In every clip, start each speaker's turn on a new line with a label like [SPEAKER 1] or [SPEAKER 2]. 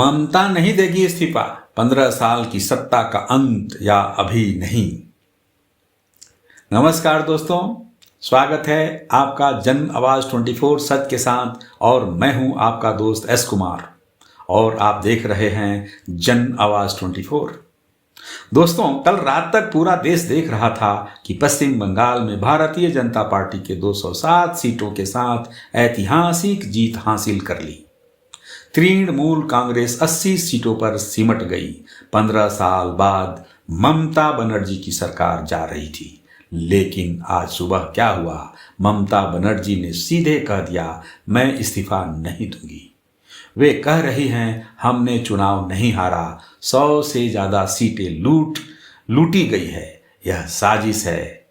[SPEAKER 1] ममता नहीं देगी इस्तीफा, 15 साल की सत्ता का अंत या अभी नहीं। नमस्कार दोस्तों, स्वागत है आपका जन आवाज 24 सच के साथ। और मैं हूं आपका दोस्त एस कुमार और आप देख रहे हैं जन आवाज 24। दोस्तों, कल रात तक पूरा देश देख रहा था कि पश्चिम बंगाल में भारतीय जनता पार्टी के 207 सीटों के साथ ऐतिहासिक जीत हासिल कर ली। तृणमूल कांग्रेस 80 सीटों पर सिमट गई। 15 साल बाद ममता बनर्जी की सरकार जा रही थी, लेकिन आज सुबह क्या हुआ? ममता बनर्जी ने सीधे कह दिया, मैं इस्तीफा नहीं दूंगी। वे कह रही हैं, हमने चुनाव नहीं हारा, 100 से ज्यादा सीटें लूटी गई है, यह साजिश है।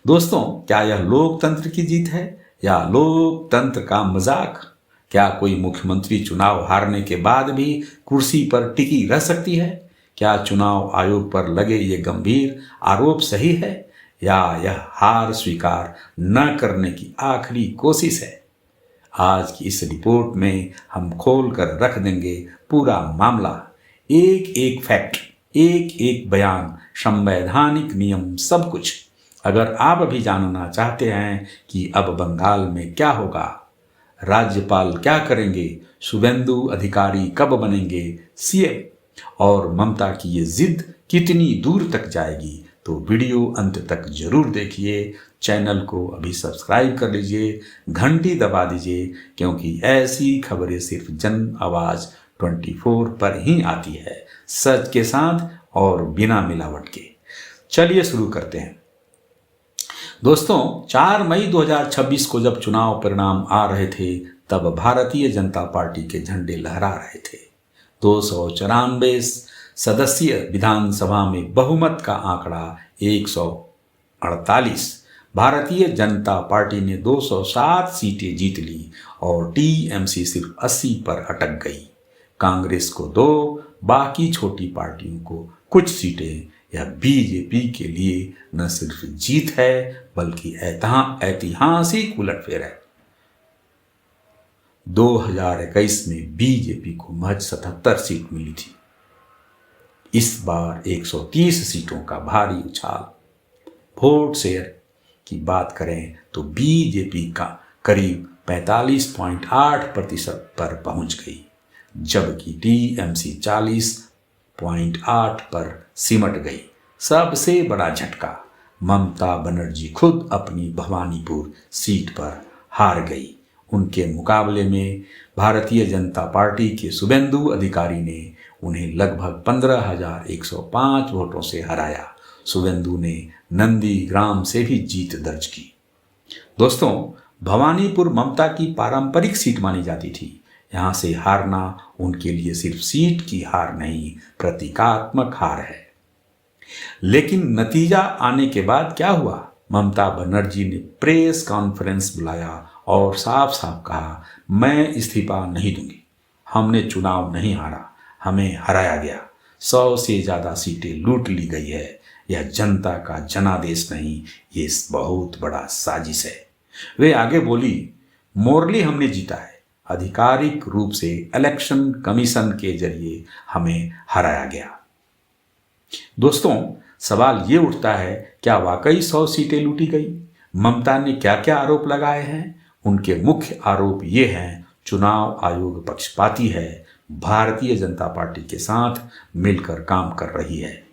[SPEAKER 1] दोस्तों, क्या यह लोकतंत्र की जीत है या लोकतंत्र का मजाक? क्या कोई मुख्यमंत्री चुनाव हारने के बाद भी कुर्सी पर टिकी रह सकती है? क्या चुनाव आयोग पर लगे ये गंभीर आरोप सही है या यह हार स्वीकार न करने की आखिरी कोशिश है? आज की इस रिपोर्ट में हम खोल कर रख देंगे पूरा मामला, एक एक फैक्ट, एक एक बयान, संवैधानिक नियम, सब कुछ। अगर आप अभी जानना चाहते हैं कि अब बंगाल में क्या होगा, राज्यपाल क्या करेंगे, शुभेंदु अधिकारी कब बनेंगे सीएम और ममता की ये जिद कितनी दूर तक जाएगी, तो वीडियो अंत तक जरूर देखिए। चैनल को अभी सब्सक्राइब कर लीजिए, घंटी दबा दीजिए, क्योंकि ऐसी खबरें सिर्फ जन आवाज 24 पर ही आती है, सच के साथ और बिना मिलावट के। चलिए शुरू करते हैं। दोस्तों, 4 मई 2026 को जब चुनाव परिणाम आ रहे थे, तब भारतीय जनता पार्टी के झंडे लहरा रहे थे। 294 सदस्यीय विधानसभा में बहुमत का आंकड़ा 148। भारतीय जनता पार्टी ने 207 सीटें जीत ली और टीएमसी सिर्फ 80 पर अटक गई। कांग्रेस को 2, बाकी छोटी पार्टियों को कुछ सीटें। यह बीजेपी के लिए न सिर्फ जीत है बल्कि ऐतिहासिक उलटफेर है। 2021 में बीजेपी को महज 77 सीट मिली थी। इस बार 130 सीटों का भारी उछाल। वोट शेयर की बात करें तो बीजेपी का करीब 45.8% पर पहुंच गई, जबकि टीएमसी 40.8 पर सिमट गई। सबसे बड़ा झटका, ममता बनर्जी खुद अपनी भवानीपुर सीट पर हार गई। उनके मुकाबले में भारतीय जनता पार्टी के शुभेंदु अधिकारी ने उन्हें लगभग 15,105 वोटों से हराया। शुभेंदु ने नंदीग्राम से भी जीत दर्ज की। दोस्तों, भवानीपुर ममता की पारंपरिक सीट मानी जाती थी। यहाँ से हारना उनके लिए सिर्फ सीट की हार नहीं, प्रतीकात्मक हार है। लेकिन नतीजा आने के बाद क्या हुआ? ममता बनर्जी ने प्रेस कॉन्फ्रेंस बुलाया और साफ साफ कहा, मैं इस्तीफा नहीं दूंगी। हमने चुनाव नहीं हारा, हमें हराया गया। 100 से ज्यादा सीटें लूट ली गई है। यह जनता का जनादेश नहीं, ये बहुत बड़ा साजिश है। वे आगे बोली, मोरली हमने जीता है, आधिकारिक रूप से इलेक्शन कमीशन के जरिए हमें हराया गया। दोस्तों, सवाल ये उठता है, क्या वाकई 100 सीटें लूटी गई? ममता ने क्या क्या आरोप लगाए हैं? उनके मुख्य आरोप ये हैं, चुनाव आयोग पक्षपाती है, भारतीय जनता पार्टी के साथ मिलकर काम कर रही है,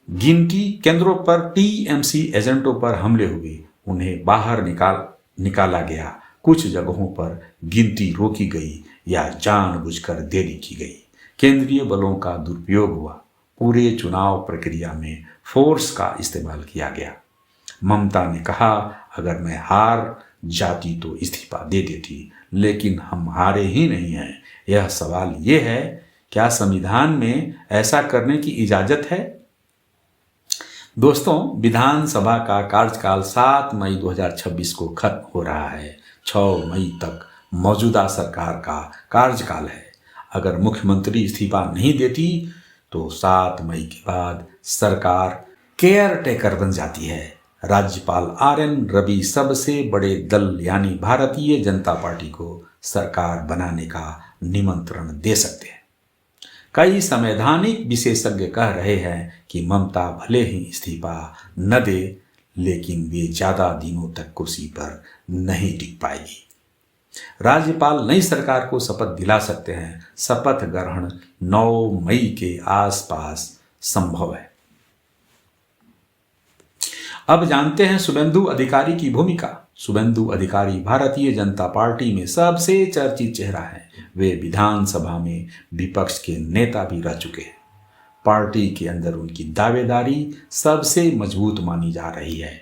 [SPEAKER 1] गिनती केंद्रों पर टीएमसी एजेंटों पर हमले हुए, उन्हें बाहर निकाला गया, कुछ जगहों पर गिनती रोकी गई या जानबूझकर देरी की गई, केंद्रीय बलों का दुरुपयोग हुआ, पूरे चुनाव प्रक्रिया में फोर्स का इस्तेमाल किया गया। ममता ने कहा, अगर मैं हार जाती तो इस्तीफा दे देती, लेकिन हम हारे ही नहीं हैं। यह सवाल ये है, क्या संविधान में ऐसा करने की इजाजत है? दोस्तों, विधानसभा का कार्यकाल 7 मई 2026 को खत्म हो रहा है। 6 मई तक मौजूदा सरकार का कार्यकाल है। अगर मुख्यमंत्री इस्तीफा नहीं देती तो 7 मई के बाद सरकार केयर टेकर बन जाती है। राज्यपाल आरएन रवि सबसे बड़े दल यानी भारतीय जनता पार्टी को सरकार बनाने का निमंत्रण दे सकते हैं। कई संवैधानिक विशेषज्ञ कह रहे हैं कि ममता भले ही इस्तीफा न दे, लेकिन वे ज्यादा दिनों तक कुर्सी पर नहीं टिक पाएगी। राज्यपाल नई सरकार को शपथ दिला सकते हैं। शपथ ग्रहण 9 मई के आसपास संभव है। अब जानते हैं शुभेंदु अधिकारी की भूमिका। शुभेंदु अधिकारी भारतीय जनता पार्टी में सबसे चर्चित चेहरा है। वे विधानसभा में विपक्ष के नेता भी रह चुके हैं। पार्टी के अंदर उनकी दावेदारी सबसे मजबूत मानी जा रही है।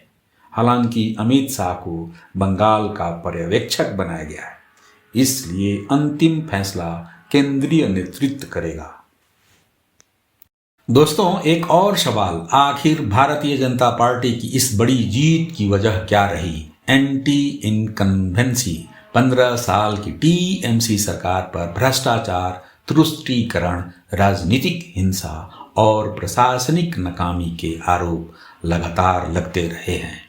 [SPEAKER 1] हालांकि अमित शाह को बंगाल का पर्यवेक्षक बनाया गया है, इसलिए अंतिम फैसला केंद्रीय नेतृत्व करेगा। दोस्तों, एक और सवाल, आखिर भारतीय जनता पार्टी की इस बड़ी जीत की वजह क्या रही? Anti incumbency. 15 साल की टीएमसी सरकार पर भ्रष्टाचार, तुष्टीकरण, राजनीतिक हिंसा और प्रशासनिक नाकामी के आरोप लगातार लगते रहे हैं।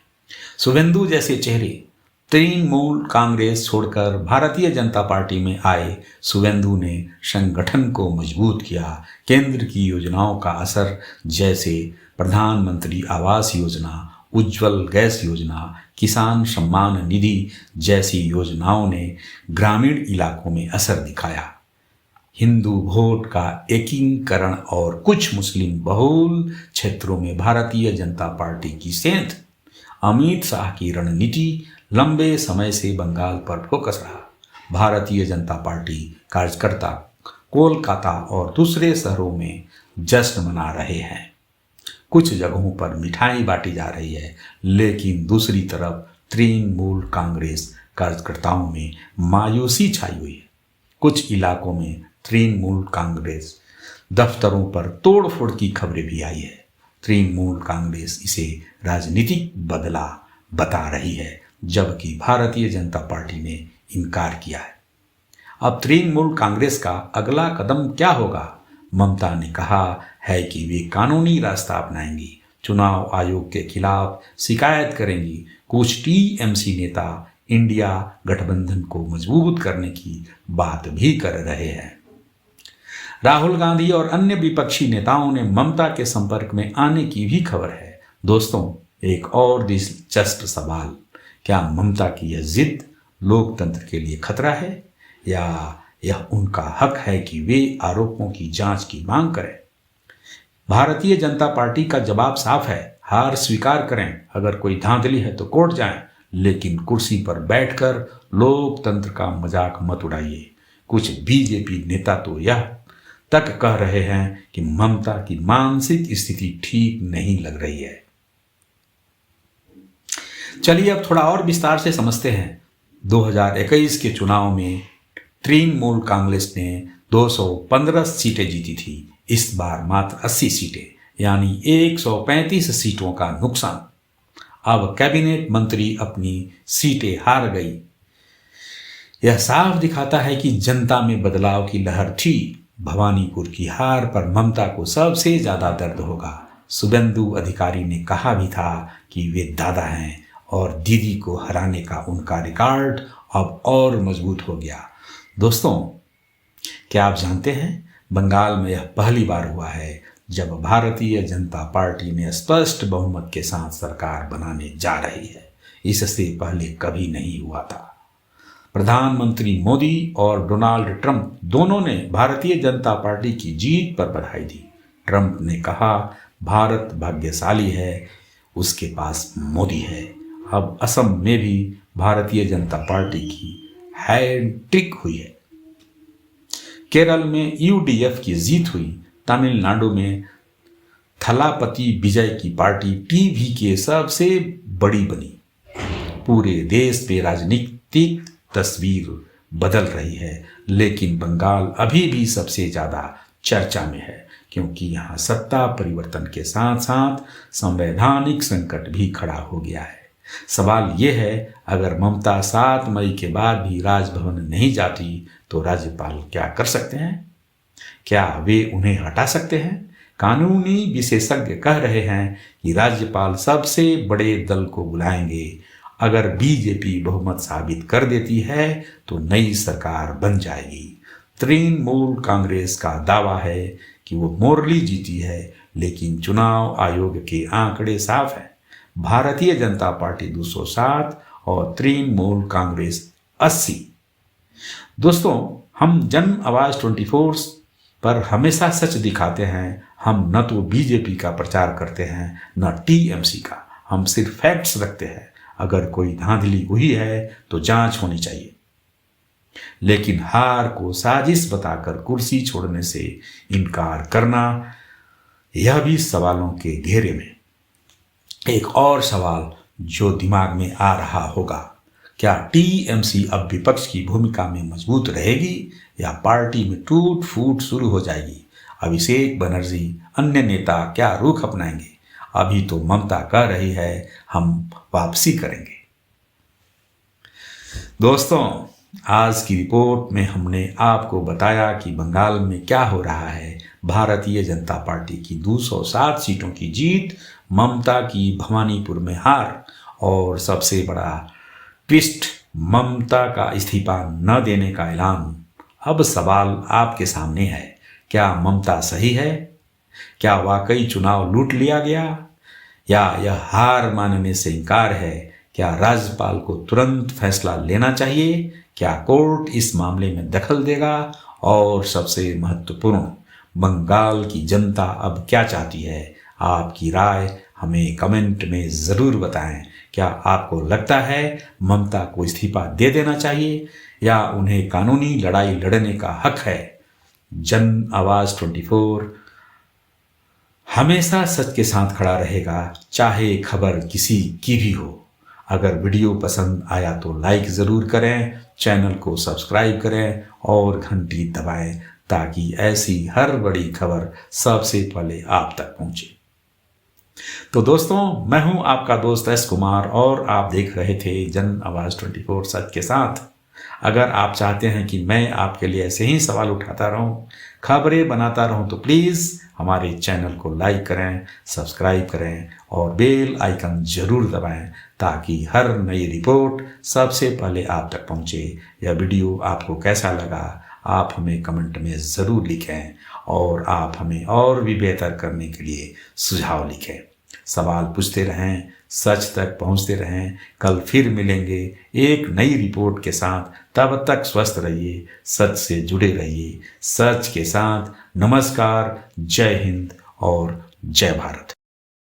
[SPEAKER 1] शुभेंदु जैसे चेहरे तृणमूल कांग्रेस छोड़कर भारतीय जनता पार्टी में आए। शुभेंदु ने संगठन को मजबूत किया। केंद्र की योजनाओं का असर, जैसे प्रधानमंत्री आवास योजना, उज्ज्वल गैस योजना, किसान सम्मान निधि जैसी योजनाओं ने ग्रामीण इलाकों में असर दिखाया। हिंदू वोट का एकीकरण और कुछ मुस्लिम बहुल क्षेत्रों में भारतीय जनता पार्टी की सेंध। अमित शाह की रणनीति लंबे समय से बंगाल पर फोकस रहा। भारतीय जनता पार्टी कार्यकर्ता कोलकाता और दूसरे शहरों में जश्न मना रहे हैं। कुछ जगहों पर मिठाई बांटी जा रही है, लेकिन दूसरी तरफ तृणमूल कांग्रेस कार्यकर्ताओं में मायूसी छाई हुई है। कुछ इलाकों में तृणमूल कांग्रेस दफ्तरों पर तोड़फोड़ की खबरें भी आई है। तृणमूल कांग्रेस इसे राजनीतिक बदला बता रही है, जबकि भारतीय जनता पार्टी ने इनकार किया है। अब तृणमूल कांग्रेस का अगला कदम क्या होगा? ममता ने कहा है कि वे कानूनी रास्ता अपनाएंगी, चुनाव आयोग के खिलाफ शिकायत करेंगी। कुछ टीएमसी नेता इंडिया गठबंधन को मजबूत करने की बात भी कर रहे हैं। राहुल गांधी और अन्य विपक्षी नेताओं ने ममता के संपर्क में आने की भी खबर है। दोस्तों, एक और दिलचस्प सवाल, क्या ममता की यह जिद लोकतंत्र के लिए खतरा है, या यह उनका हक है कि वे आरोपों की जांच की मांग करें? भारतीय जनता पार्टी का जवाब साफ है, हार स्वीकार करें। अगर कोई धांधली है तो कोर्ट जाएं, लेकिन कुर्सी पर बैठकर लोकतंत्र का मजाक मत उड़ाइए। कुछ बीजेपी नेता तो यह तक कह रहे हैं कि ममता की मानसिक स्थिति ठीक नहीं लग रही है। चलिए अब थोड़ा और विस्तार से समझते हैं। 2021 के चुनाव में तृणमूल कांग्रेस ने 215 सीटें जीती थी। इस बार मात्र 80 सीटें, यानी 135 सीटों का नुकसान। अब कैबिनेट मंत्री अपनी सीटें हार गई। यह साफ दिखाता है कि जनता में बदलाव की लहर थी। भवानीपुर की हार पर ममता को सबसे ज्यादा दर्द होगा। शुभेंदु अधिकारी ने कहा भी था कि वे दादा हैं और दीदी को हराने का उनका रिकॉर्ड अब और मजबूत हो गया। दोस्तों, क्या आप जानते हैं, बंगाल में यह पहली बार हुआ है जब भारतीय जनता पार्टी ने स्पष्ट बहुमत के साथ सरकार बनाने जा रही है। इससे पहले कभी नहीं हुआ था। प्रधानमंत्री मोदी और डोनाल्ड ट्रंप दोनों ने भारतीय जनता पार्टी की जीत पर बधाई दी। ट्रंप ने कहा, भारत भाग्यशाली है, उसके पास मोदी है। अब असम में भी भारतीय जनता पार्टी की हैट्रिक हुई है। केरल में यूडीएफ की जीत हुई। तमिलनाडु में थलापति विजय की पार्टी टीवीके सबसे बड़ी बनी। पूरे देश में राजनीतिक तस्वीर बदल रही है, लेकिन बंगाल अभी भी सबसे ज्यादा चर्चा में है, क्योंकि यहाँ सत्ता परिवर्तन के साथ साथ संवैधानिक संकट भी खड़ा हो गया है। सवाल ये है, अगर ममता 7 मई के बाद भी राजभवन नहीं जाती तो राज्यपाल क्या कर सकते हैं? क्या वे उन्हें हटा सकते हैं? कानूनी विशेषज्ञ कह रहे हैं कि राज्यपाल सबसे बड़े दल को बुलाएंगे। अगर बीजेपी बहुमत साबित कर देती है तो नई सरकार बन जाएगी। तृणमूल कांग्रेस का दावा है कि वो मोरली जीती है, लेकिन चुनाव आयोग के आंकड़े साफ हैं। भारतीय जनता पार्टी 207 और तृणमूल कांग्रेस 80। दोस्तों, हम जन आवाज 24 पर हमेशा सच दिखाते हैं। हम न तो बीजेपी का प्रचार करते हैं न टीएमसी का, हम सिर्फ फैक्ट्स रखते हैं। अगर कोई धांधली हुई है तो जांच होनी चाहिए, लेकिन हार को साजिश बताकर कुर्सी छोड़ने से इनकार करना, यह भी सवालों के घेरे में। एक और सवाल जो दिमाग में आ रहा होगा, क्या टीएमसी अब विपक्ष की भूमिका में मजबूत रहेगी या पार्टी में टूट फूट शुरू हो जाएगी? अभिषेक बनर्जी अन्य नेता क्या रुख अपनाएंगे? अभी तो ममता कह रही है हम वापसी करेंगे। दोस्तों, आज की रिपोर्ट में हमने आपको बताया कि बंगाल में क्या हो रहा है। भारतीय जनता पार्टी की 207 सीटों की जीत, ममता की भवानीपुर में हार और सबसे बड़ा ट्विस्ट, ममता का इस्तीफा न देने का ऐलान। अब सवाल आपके सामने है, क्या ममता सही है? क्या वाकई चुनाव लूट लिया गया, या यह हार मानने से इनकार है? क्या राज्यपाल को तुरंत फैसला लेना चाहिए? क्या कोर्ट इस मामले में दखल देगा? और सबसे महत्वपूर्ण, बंगाल की जनता अब क्या चाहती है? आपकी राय हमें कमेंट में ज़रूर बताएं। क्या आपको लगता है ममता को इस्तीफा दे देना चाहिए या उन्हें कानूनी लड़ाई लड़ने का हक है? जन आवाज़ 24 हमेशा सच के साथ खड़ा रहेगा, चाहे खबर किसी की भी हो। अगर वीडियो पसंद आया तो लाइक ज़रूर करें, चैनल को सब्सक्राइब करें और घंटी दबाएं ताकि ऐसी हर बड़ी खबर सबसे पहले आप तक पहुंचे। तो दोस्तों, मैं हूं आपका दोस्त एस कुमार और आप देख रहे थे जन आवाज़ 24 सच के साथ। अगर आप चाहते हैं कि मैं आपके लिए ऐसे ही सवाल उठाता रहूं, खबरें बनाता रहूं, तो प्लीज़ हमारे चैनल को लाइक करें, सब्सक्राइब करें और बेल आइकन ज़रूर दबाएं ताकि हर नई रिपोर्ट सबसे पहले आप तक पहुंचे। यह वीडियो आपको कैसा लगा आप हमें कमेंट में ज़रूर लिखें और आप हमें और भी बेहतर करने के लिए सुझाव लिखें। सवाल पूछते रहें, सच तक पहुंचते रहें। कल फिर मिलेंगे एक नई रिपोर्ट के साथ। तब तक स्वस्थ रहिए, सच से जुड़े रहिए। सच के साथ नमस्कार, जय हिंद और जय भारत।